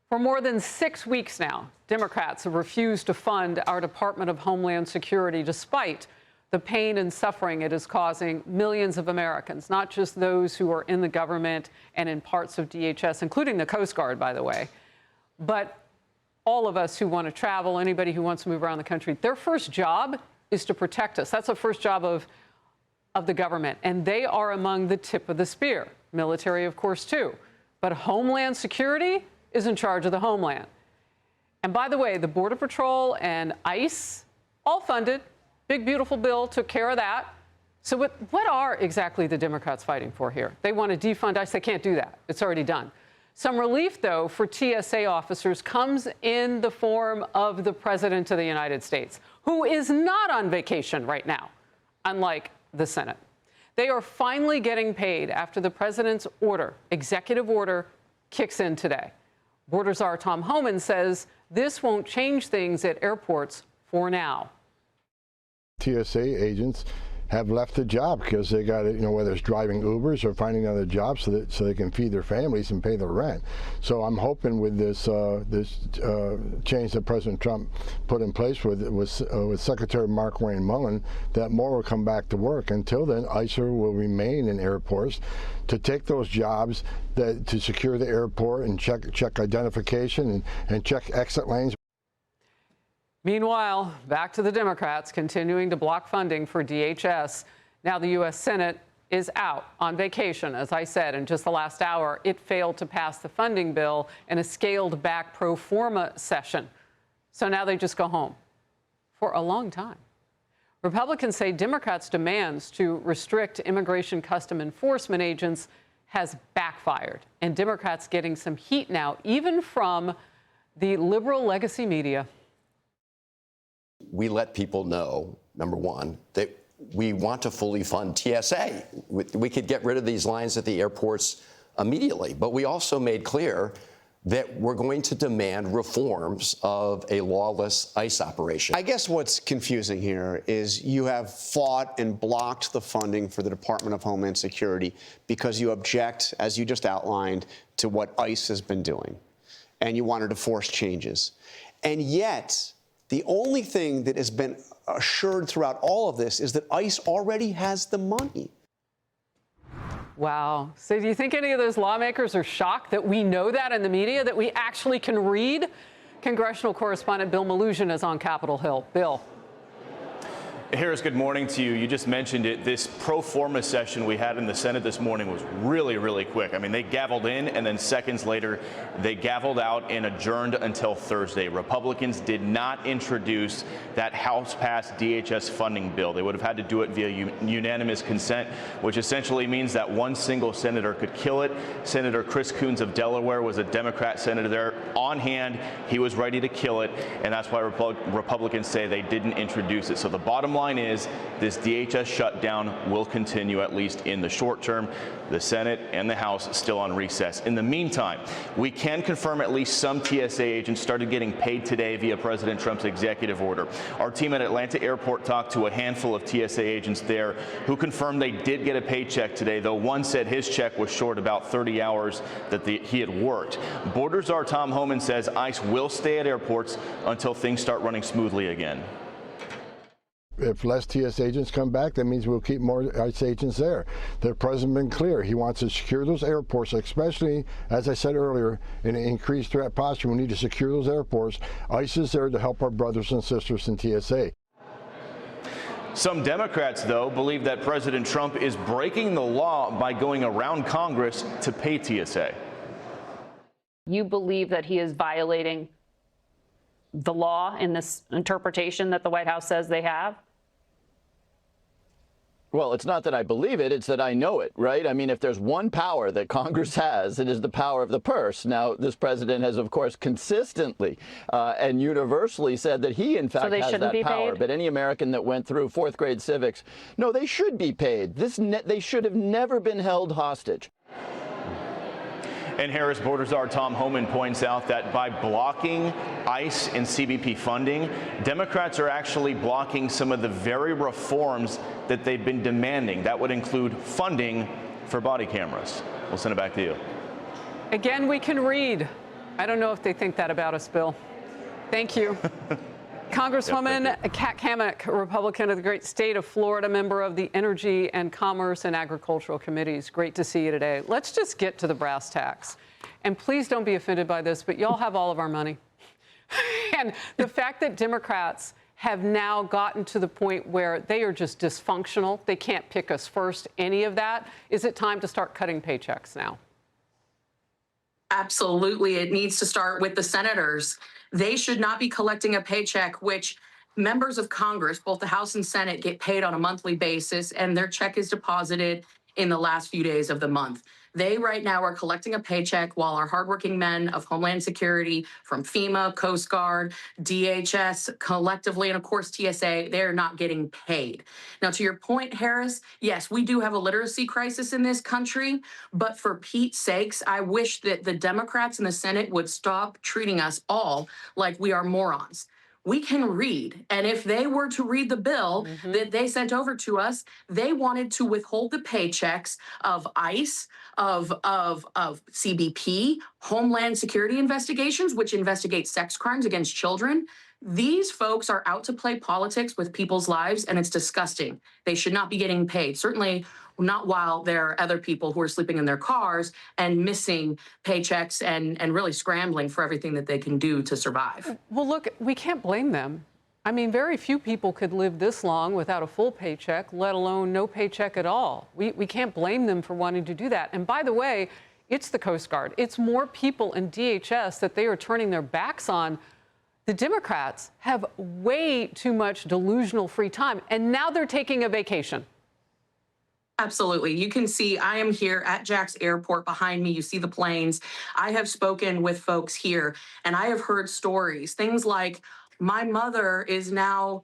For more than 6 weeks now, Democrats have refused to fund our Department of Homeland Security despite the pain and suffering it is causing millions of Americans, not just those who are in the government and in parts of DHS, including the Coast Guard, by the way, but all of us who want to travel, anybody who wants to move around the country. Their first job is to protect us. That's the first job of the government, and they are among the tip of the spear. Military, of course, too. But Homeland Security is in charge of the homeland. And by the way, the Border Patrol and ICE, all funded. Big, beautiful bill took care of that. So what are exactly the Democrats fighting for here? They want to defund ICE. They can't do that. It's already done. Some relief, though, for TSA officers comes in the form of the President of the United States, who is not on vacation right now, unlike the Senate. They are finally getting paid after the president's order, executive order, kicks in today. Border Czar Tom Homan says this won't change things at airports for now. TSA agents have left the job because they got, whether it's driving Ubers or finding other jobs so they can feed their families and pay their rent. So I'm hoping with this change that President Trump put in place with Secretary Mark Wayne Mullen, that more will come back to work. Until then, ICER will remain in airports to take those jobs to secure the airport and check identification and check exit lanes. Meanwhile, back to the Democrats continuing to block funding for DHS. Now the U.S. Senate is out on vacation. As I said, in just the last hour, it failed to pass the funding bill in a scaled-back pro forma session. So now they just go home for a long time. Republicans say Democrats' demands to restrict immigration custom enforcement agents has backfired, and Democrats getting some heat now, even from the liberal legacy media. We let people know, number one, that we want to fully fund TSA. We could get rid of these lines at the airports immediately, but we also made clear that we're going to demand reforms of a lawless ICE operation. I guess what's confusing here is you have fought and blocked the funding for the Department of Homeland Security because you object, as you just outlined, to what ICE has been doing, and you wanted to force changes. And yet, the only thing that has been assured throughout all of this is that ICE already has the money. Wow. So do you think any of those lawmakers are shocked that we know that in the media, that we actually can read? Congressional correspondent Bill Melugin is on Capitol Hill. Bill. Harris, good morning to you. You just mentioned it. This pro forma session we had in the Senate this morning was really, really quick. I mean, they gavelled in, and then seconds later, they gavelled out and adjourned until Thursday. Republicans did not introduce that House-passed DHS funding bill. They would have had to do it via unanimous consent, which essentially means that one single senator could kill it. Senator Chris Coons of Delaware was a Democrat senator there on hand. He was ready to kill it, and that's why Republicans say they didn't introduce it. So the bottom line is this DHS shutdown will continue, at least in the short term. The Senate and the House still on recess. In the meantime, we can confirm at least some TSA agents started getting paid today via President Trump's executive order. Our team at Atlanta Airport talked to a handful of TSA agents there who confirmed they did get a paycheck today, though one said his check was short about 30 hours that he had worked. Border Czar Tom Homan says ICE will stay at airports until things start running smoothly again. If less TS agents come back, that means we'll keep more ICE agents there. The president has been clear. He wants to secure those airports, especially, as I said earlier, in an increased threat posture. We need to secure those airports. ICE is there to help our brothers and sisters in TSA. Some Democrats, though, believe that President Trump is breaking the law by going around Congress to pay TSA. You believe that he is violating the law in this interpretation that the White House says they have? Well, it's not that I believe it, it's that I know it, right? I mean, if there's one power that Congress has, it is the power of the purse. Now, this president has, of course, consistently and universally said that he, in fact, has that power. But any American that went through fourth grade civics, no, they should be paid. They should have never been held hostage. And Harris, Border Czar Tom Homan points out that by blocking ICE and CBP funding, Democrats are actually blocking some of the very reforms that they've been demanding. That would include funding for body cameras. We'll send it back to you. Again, we can read I don't know if they think that about us, Bill. Thank you. Congresswoman Kat Cammack, a Republican of the great state of Florida, member of the Energy and Commerce and Agricultural Committees. Great to see you today. Let's just get to the brass tacks. And please don't be offended by this, but y'all have all of our money. And the fact that Democrats have now gotten to the point where they are just dysfunctional, they can't pick us first, any of that, is it time to start cutting paychecks now? Absolutely. It needs to start with the senators. They should not be collecting a paycheck, which members of Congress, both the House and Senate, get paid on a monthly basis, and their check is deposited in the last few days of the month. They right now are collecting a paycheck while our hardworking men of Homeland Security from FEMA, Coast Guard, DHS, collectively, and of course TSA, they're not getting paid. Now, to your point, Harris, yes, we do have a literacy crisis in this country, but for Pete's sakes, I wish that the Democrats in the Senate would stop treating us all like we are morons. We can read. And if they were to read the bill that they sent over to us, they wanted to withhold the paychecks of ICE, of CBP, Homeland Security investigations, which investigate sex crimes against children. These folks are out to play politics with people's lives, and it's disgusting. They should not be getting paid. Certainly not while there are other people who are sleeping in their cars and missing paychecks and really scrambling for everything that they can do to survive. Well, look, we can't blame them. I mean, very few people could live this long without a full paycheck, let alone no paycheck at all. We can't blame them for wanting to do that. And by the way, it's the Coast Guard. It's more people in DHS that they are turning their backs on. The Democrats have way too much delusional free time, and now they're taking a vacation. Absolutely. You can see I am here at Jack's Airport behind me. You see the planes. I have spoken with folks here, and I have heard stories, things like my mother is now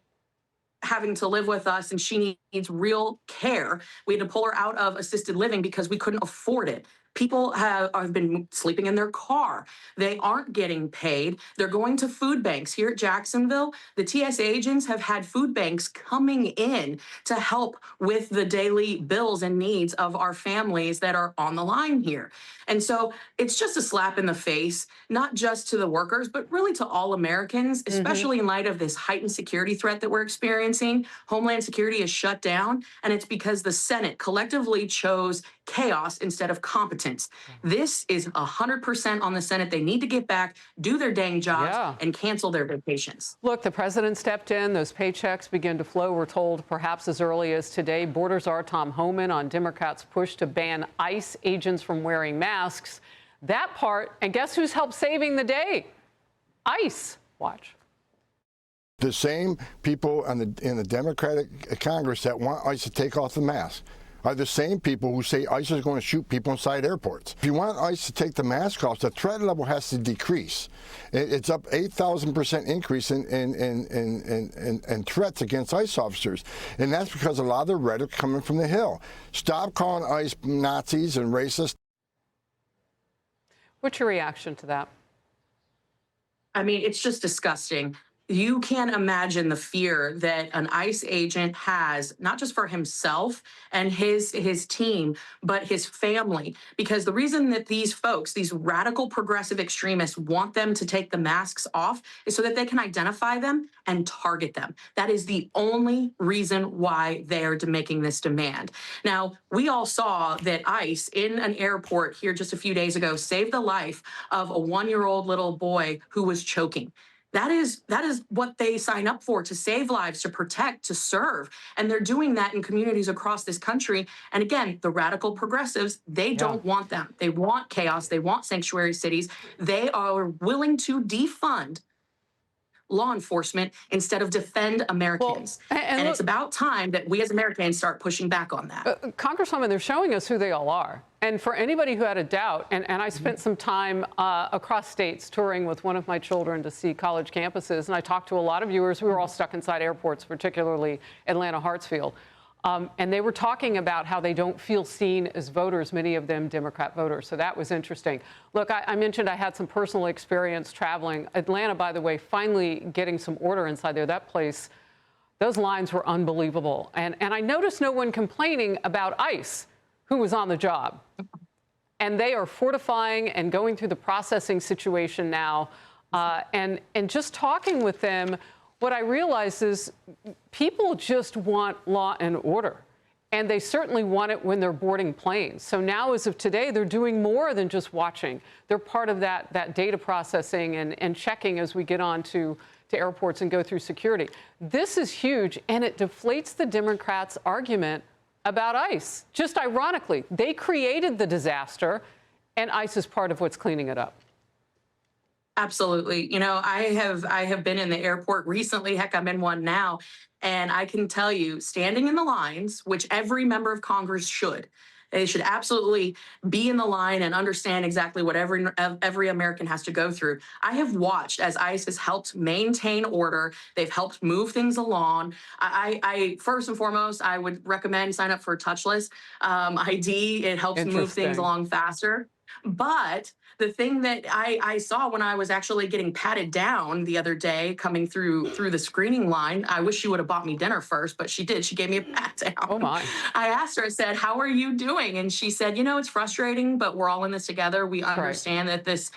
having to live with us and she needs real care. We had to pull her out of assisted living because we couldn't afford it. People have been sleeping in their car. They aren't getting paid. They're going to food banks. Here at Jacksonville, the TSA agents have had food banks coming in to help with the daily bills and needs of our families that are on the line here. And so it's just a slap in the face, not just to the workers, but really to all Americans, especially in light of this heightened security threat that we're experiencing. Homeland Security is shut down, and it's because the Senate collectively chose chaos instead of competence. This is 100% on the Senate. They need to get back, do their dang jobs, and cancel their vacations. Look, the president stepped in. Those paychecks begin to flow, we're told, perhaps as early as today. Borders are Tom Homan on Democrats' push to ban ICE agents from wearing masks. That part, and guess who's helped saving the day? ICE. Watch. The same people in the Democratic Congress that want ICE to take off the mask are the same people who say ICE is going to shoot people inside airports. If you want ICE to take the mask off, the threat level has to decrease. It's up 8,000% increase in threats against ICE officers. And that's because a lot of the rhetoric coming from the Hill. Stop calling ICE Nazis and racist. What's your reaction to that? I mean, it's just disgusting. You can't imagine the fear that an ICE agent has, not just for himself and his team, but his family. Because the reason that these folks, these radical progressive extremists, want them to take the masks off is so that they can identify them and target them. That is the only reason why they're making this demand. Now, we all saw that ICE in an airport here just a few days ago saved the life of a 1-year-old little boy who was choking. That is what they sign up for, to save lives, to protect, to serve. And they're doing that in communities across this country. And again, the radical progressives, they don't want them. They want chaos. They want sanctuary cities. They are willing to defund law enforcement instead of defend Americans. Well, and look, it's about time that we as Americans start pushing back on that. Congresswoman, they're showing us who they all are. And for anybody who had a doubt, and I spent some time across states touring with one of my children to see college campuses, and I talked to a lot of viewers who were all stuck inside airports, particularly Atlanta Hartsfield. And they were talking about how they don't feel seen as voters, many of them Democrat voters. So that was interesting. Look, I mentioned I had some personal experience traveling. Atlanta, by the way, finally getting some order inside there. That place, those lines were unbelievable. And I noticed no one complaining about ICE, who was on the job. And they are fortifying and going through the processing situation now. And just talking with them, what I realize is people just want law and order. And they certainly want it when they're boarding planes. So now, as of today, they're doing more than just watching. They're part of that data processing and checking as we get on to airports and go through security. This is huge, and it deflates the Democrats' argument about ICE. Just ironically, they created the disaster, and ICE is part of what's cleaning it up. Absolutely. You know, I have been in the airport recently. Heck, I'm in one now. And I can tell you, standing in the lines, which every member of Congress should, they should absolutely be in the line and understand exactly what every American has to go through. I have watched as ICE has helped maintain order. They've helped move things along. I first and foremost, I would recommend sign up for touchless ID. It helps move things along faster. But the thing that I saw when I was actually getting patted down the other day coming through the screening line, I wish she would have bought me dinner first, but she did. She gave me a pat down. Oh, my. I asked her, I said, how are you doing? And she said, you know, it's frustrating, but we're all in this together. We understand that this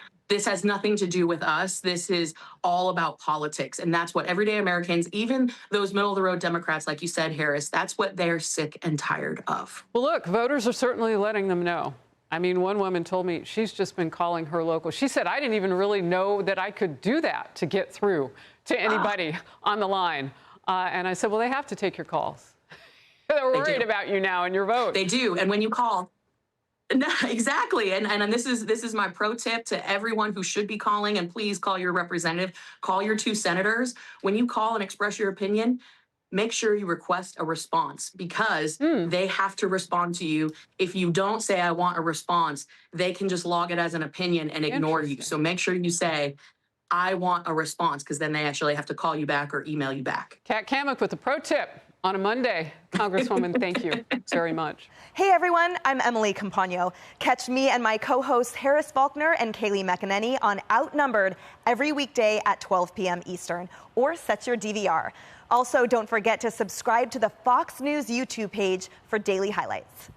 has nothing to do with us. This is all about politics. And that's what everyday Americans, even those middle-of-the-road Democrats, like you said, Harris, that's what they're sick and tired of. Well, look, voters are certainly letting them know. I mean, one woman told me she's just been calling her local. She said, I didn't even really know that I could do that to get through to anybody on the line. And I said, well, they have to take your calls. They're worried about you now and your vote. They do. And when you call, no, exactly. And this is my pro tip to everyone who should be calling. And please call your representative, call your 2 senators. When you call and express your opinion, make sure you request a response because they have to respond to you. If you don't say, I want a response, they can just log it as an opinion and ignore you. So make sure you say, I want a response, because then they actually have to call you back or email you back. Kat Cammack with a pro tip on a Monday. Congresswoman, thank you very much. Hey, everyone. I'm Emily Campagno. Catch me and my co-hosts Harris Faulkner and Kayleigh McEnany on Outnumbered every weekday at 12 p.m. Eastern, or set your DVR. Also, don't forget to subscribe to the Fox News YouTube page for daily highlights.